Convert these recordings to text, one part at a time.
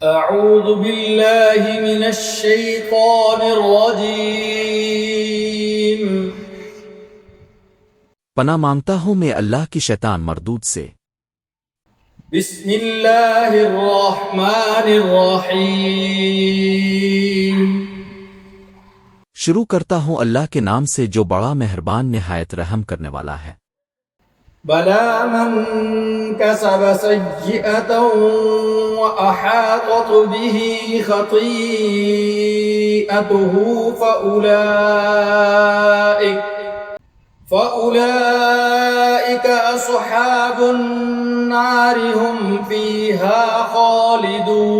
أعوذ بالله من الشيطان الرجيم. پناہ مانگتا ہوں میں اللہ کی شیطان مردود سے. بسم الله الرحمن الرحيم. شروع کرتا ہوں اللہ کے نام سے جو بڑا مہربان نہایت رحم کرنے والا ہے. بلى من كسب سيئة وأحاطت به خطيئته فأولئك أصحاب النار هم فيها خالدون.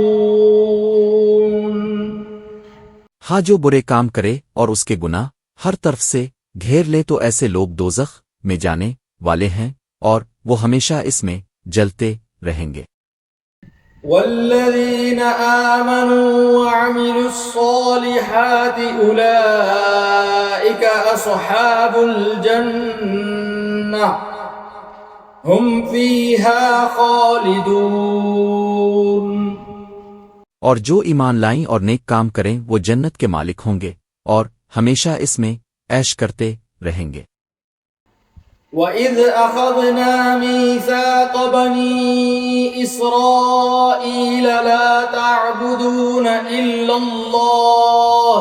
ہاں جو برے کام کرے اور اس کے گناہ ہر طرف سے گھیر لے تو ایسے لوگ دوزخ میں جانے والے ہیں اور وہ ہمیشہ اس میں جلتے رہیں گے. والذين آمنوا وعملوا الصالحات أولئك أصحاب الجنة هم فيها خالدون. اور جو ایمان لائیں اور نیک کام کریں وہ جنت کے مالک ہوں گے اور ہمیشہ اس میں عیش کرتے رہیں گے. وَإِذْ أَخَذْنَا مِيثَاقَ بَنِي إِسْرَائِيلَ لَا تَعْبُدُونَ إِلَّا اللَّهَ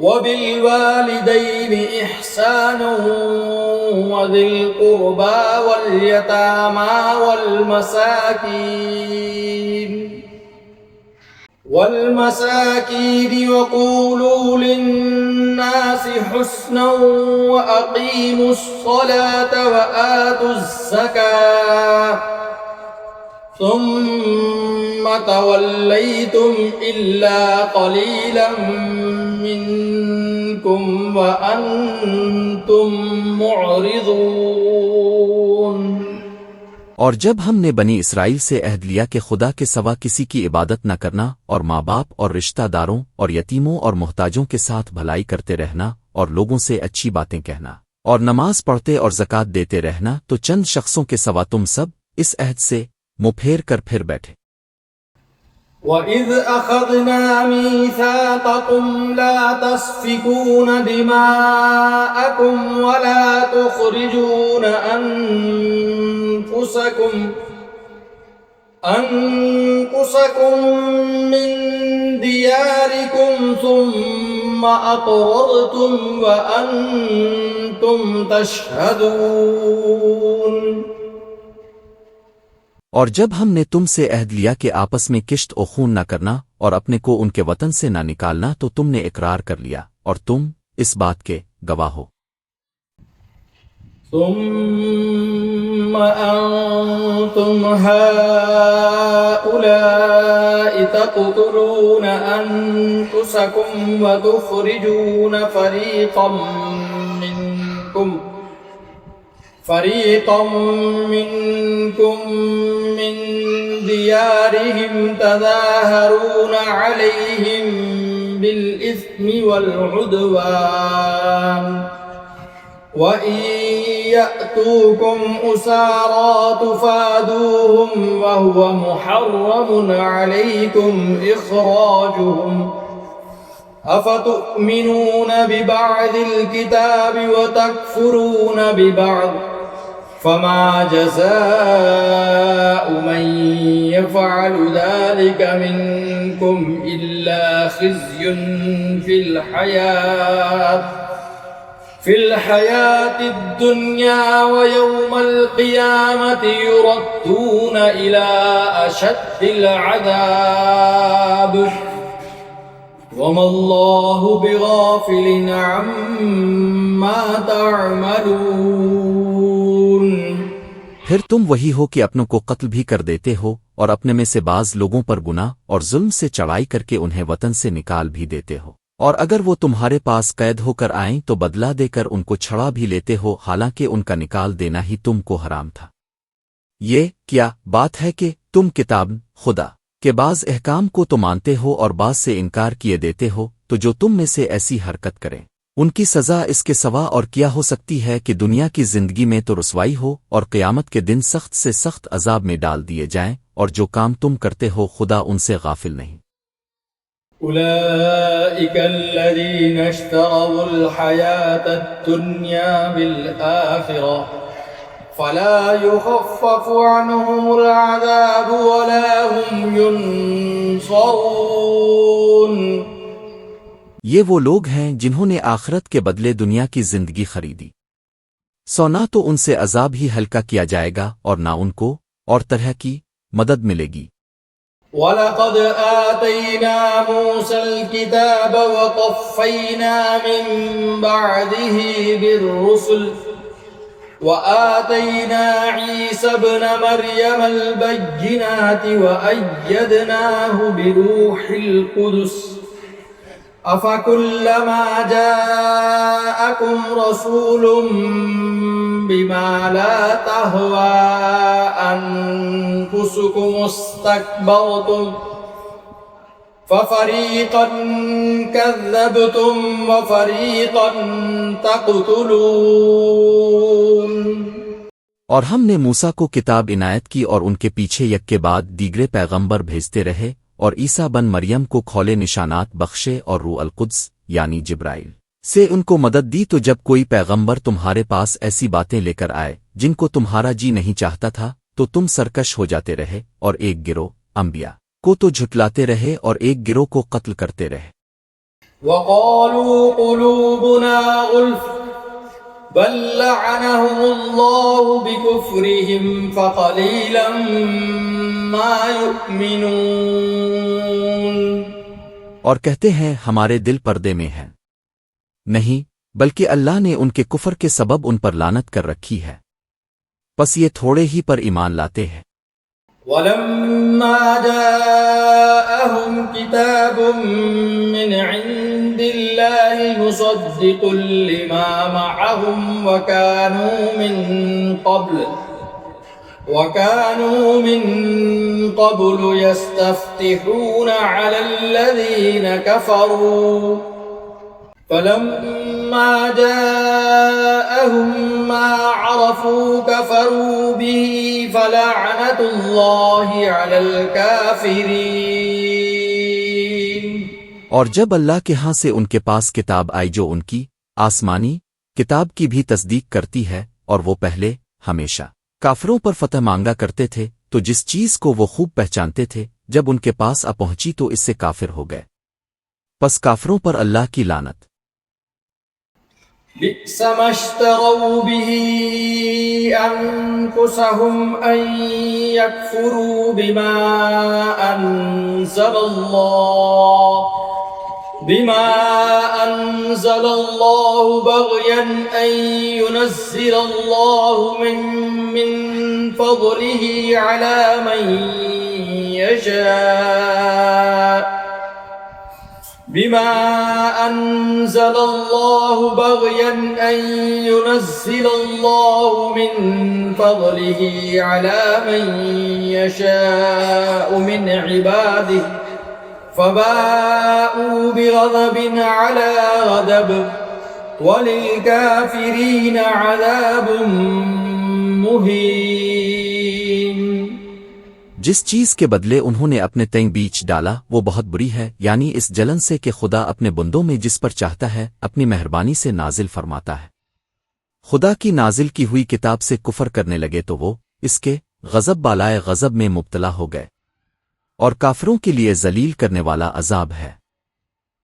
وَبِالْوَالِدَيْنِ إِحْسَانًا وَذِي الْقُرْبَى وَالْيَتَامَى والمساكين وقولوا للناس حسنا وأقيموا الصلاة وآتوا الزكاة ثم توليتم إلا قليلا منكم وأنتم معرضون. اور جب ہم نے بنی اسرائیل سے عہد لیا کہ خدا کے سوا کسی کی عبادت نہ کرنا اور ماں باپ اور رشتہ داروں اور یتیموں اور محتاجوں کے ساتھ بھلائی کرتے رہنا اور لوگوں سے اچھی باتیں کہنا اور نماز پڑھتے اور زکوٰۃ دیتے رہنا تو چند شخصوں کے سوا تم سب اس عہد سے منہ پھیر کر پھر بیٹھے. وَإِذْ أَخَذْنَا مِيثَاقَكُمْ لَا تَسْفِكُونَ دِمَاءَكُمْ وَلَا تُخْرِجُونَ أَنفُسَكُمْ مِنْ دِيَارِكُمْ ثُمَّ أَقْرَرْتُمْ وَأَنْتُمْ تَشْهَدُونَ. اور جب ہم نے تم سے عہد لیا کہ آپس میں کشت و خون نہ کرنا اور اپنے کو ان کے وطن سے نہ نکالنا تو تم نے اقرار کر لیا اور تم اس بات کے گواہ ہو. ثم أنتم هؤلاء تقتلون أنفسكم وتخرجون فريقا منكم من ديارهم تظاهرون عليهم بالإثم والعدوان وإن يأتوكم أسارى تفادوهم وهو محرم عليكم إخراجهم أفتؤمنون ببعض الكتاب وتكفرون ببعض فما جزاء من يفعل ذلك منكم إلا خزي في الحياة الدنيا ويوم القيامة يردون إلى أشد العذاب وما الله بغافل عما تعملون. پھر تم وہی ہو کہ اپنوں کو قتل بھی کر دیتے ہو اور اپنے میں سے بعض لوگوں پر گناہ اور ظلم سے چڑھائی کر کے انہیں وطن سے نکال بھی دیتے ہو اور اگر وہ تمہارے پاس قید ہو کر آئیں تو بدلہ دے کر ان کو چھڑا بھی لیتے ہو حالانکہ ان کا نکال دینا ہی تم کو حرام تھا. یہ کیا بات ہے کہ تم کتاب خدا کہ بعض احکام کو تو مانتے ہو اور بعض سے انکار کیے دیتے ہو تو جو تم میں سے ایسی حرکت کریں ان کی سزا اس کے سوا اور کیا ہو سکتی ہے کہ دنیا کی زندگی میں تو رسوائی ہو اور قیامت کے دن سخت سے سخت عذاب میں ڈال دیے جائیں، اور جو کام تم کرتے ہو خدا ان سے غافل نہیں۔ أولئك الذين اشتروا الحياة الدنيا بالآخرة فلا يخفف عنهم العذاب ولا هم ينصرون۔ یہ وہ لوگ ہیں جنہوں نے آخرت کے بدلے دنیا کی زندگی خریدی، سو نہ تو ان سے عذاب ہی ہلکا کیا جائے گا اور نہ ان کو اور طرح کی مدد ملے گی۔ وَلَقَدْ آتَيْنَا مُوسَى الْكِتَابَ وَقَفَّيْنَا مِن بَعْدِهِ بِالرُّسُلِ وَآتَيْنَا عِيسَى ابْنَ مَرْيَمَ الْبَيِّنَاتِ وَأَيَّدْنَاهُ بِرُوحِ الْقُدُسِ أَفَكُلَّمَا جَاءَكُمْ رَسُولٌ بِمَا لَا تَهْوَى أَنفُسُكُمُ اسْتَكْبَرْتُمْ فَفَرِيقًا كَذَّبْتُمْ وَفَرِيقًا تَقْتُلُونَ۔ اور ہم نے موسیٰ کو کتاب عنایت کی اور ان کے پیچھے یک کے بعد دیگرے پیغمبر بھیجتے رہے، اور عیسیٰ بن مریم کو کھولے نشانات بخشے اور روح القدس یعنی جبرائیل سے ان کو مدد دی۔ تو جب کوئی پیغمبر تمہارے پاس ایسی باتیں لے کر آئے جن کو تمہارا جی نہیں چاہتا تھا تو تم سرکش ہو جاتے رہے، اور ایک گروہ انبیاء کو تو جھٹلاتے رہے اور ایک گروہ کو قتل کرتے رہے۔ وَقَالُوا قُلُوبُنَا غُلْفٌ بَل لَّعَنَهُمُ اللَّهُ بِكُفْرِهِمْ فَقَلِيلًا مَّا يُؤْمِنُونَ۔ اور کہتے ہیں ہمارے دل پردے میں ہیں، نہیں بلکہ اللہ نے ان کے کفر کے سبب ان پر لعنت کر رکھی ہے، پس یہ تھوڑے ہی پر ایمان لاتے ہیں۔ وَلَمَّا جَاءَهُمْ كِتَابٌ مِّنْ عِندِ اللَّهِ مُصَدِّقٌ لِّمَا مَعَهُمْ وَكَانُوا مِن قَبْلُ يَسْتَفْتِحُونَ عَلَى الَّذِينَ كَفَرُوا فَلَمَّا جَاءَهُم مَّا عَرَفُوا كَفَرُوا بِهِ فَلَعْنَةُ اللَّهِ عَلَى الْكَافِرِينَ۔ اور جب اللہ کے ہاں سے ان کے پاس کتاب آئی جو ان کی آسمانی کتاب کی بھی تصدیق کرتی ہے، اور وہ پہلے ہمیشہ کافروں پر فتح مانگا کرتے تھے، تو جس چیز کو وہ خوب پہچانتے تھے جب ان کے پاس آ پہنچی تو اس سے کافر ہو گئے، پس کافروں پر اللہ کی لعنت۔ بئس ما اشتروا به أنفسهم أن يكفروا بما أنزل الله بغيا أن ينزل الله من فضله على من يشاء بما أنزل الله بغيا أن ينزل الله من فضله على من يشاء من عباده فباءوا بغضب على غضب وللكافرين عذاب مهين۔ جس چیز کے بدلے انہوں نے اپنے تئیں بیچ ڈالا وہ بہت بری ہے، یعنی اس جلن سے کہ خدا اپنے بندوں میں جس پر چاہتا ہے اپنی مہربانی سے نازل فرماتا ہے۔ خدا کی نازل کی ہوئی کتاب سے کفر کرنے لگے تو وہ اس کے غضب بالائے غضب میں مبتلا ہو گئے، اور کافروں کے لیے ذلیل کرنے والا عذاب ہے۔